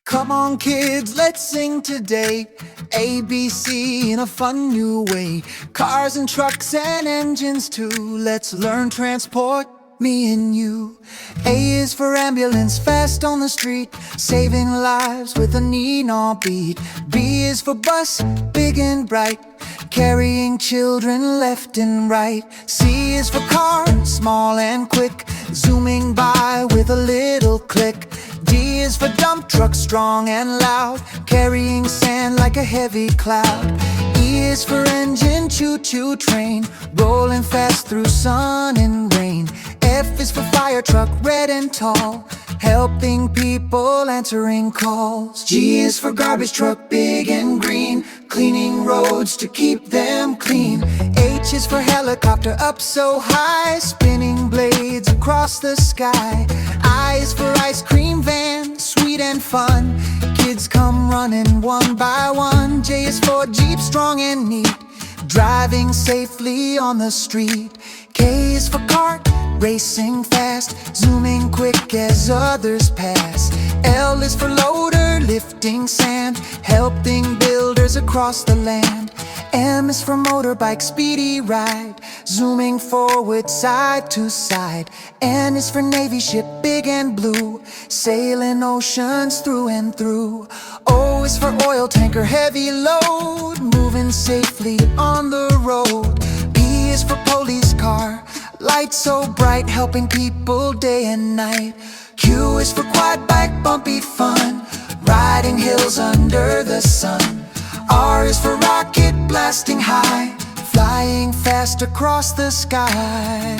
Come on kids, let's sing today. ABC in a fun new way. Cars and trucks and engines too. Let's learn transport, me and you. A is for ambulance, fast on the street, saving lives with a neon beat. B is for bus, big and bright, carrying children left and right. C is for car, small and quick, zooming by with a little click. D is for dump truck, strong and loud, carrying sand like a heavy cloud. E is for engine, choo-choo train, rolling fast through sun and rain. F is for fire truck, red and tall, helping people, answering calls. G is for garbage truck, big and green, cleaning roads to keep them clean. H is for helicopter, up so high, spinning blades across the sky. I is for ice cream van, sweet and fun, kids come running one by one. J is for Jeep, strong and neat, driving safely on the street. K is for cart, racing fast, zooming quick as others pass. L is for loader, lifting sand, helping builders across the land. M is for motorbike, speedy ride, zooming forward side to side. N is for Navy ship, big and blue, sailing oceans through and through. O is for oil tanker, heavy load, moving safely on the road. P is for police car, lights so bright, helping people day and night. Q is for quad bike, bumpy fun, riding hills under the sun. R is for rocket, blasting high, flying fast across the sky.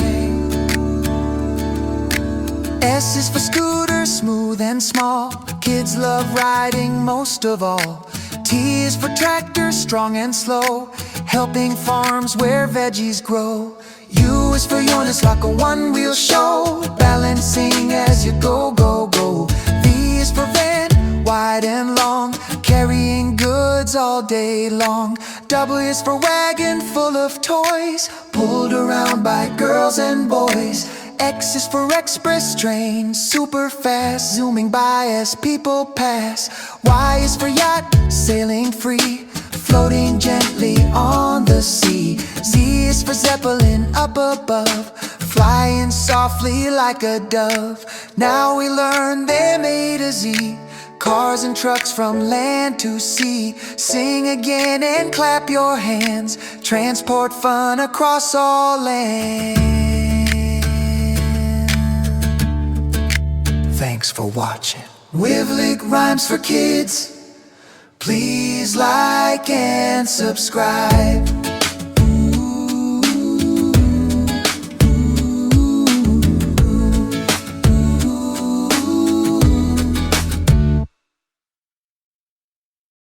S is for scooter, smooth and small, kids love riding most of all. T is for tractor, strong and slow, helping farms where veggies grow. U is for Eunice, like a one-wheel show, balancing as you go, go, go. V is for van, wide and long, carrying goods all day long. W is for wagon, full of toys, pulled around by girls and boys. X is for express train, super fast, zooming by as people pass. Y is for yacht, sailing free, floating gently on the sea. Z is for zeppelin, up above, flying softly like a dove. Now we learn them A to Z, cars and trucks from land to sea. Sing again and clap your hands, transport fun across all land. Thanks for watching Rhythmic Rhymes for Kids. Please like and subscribe.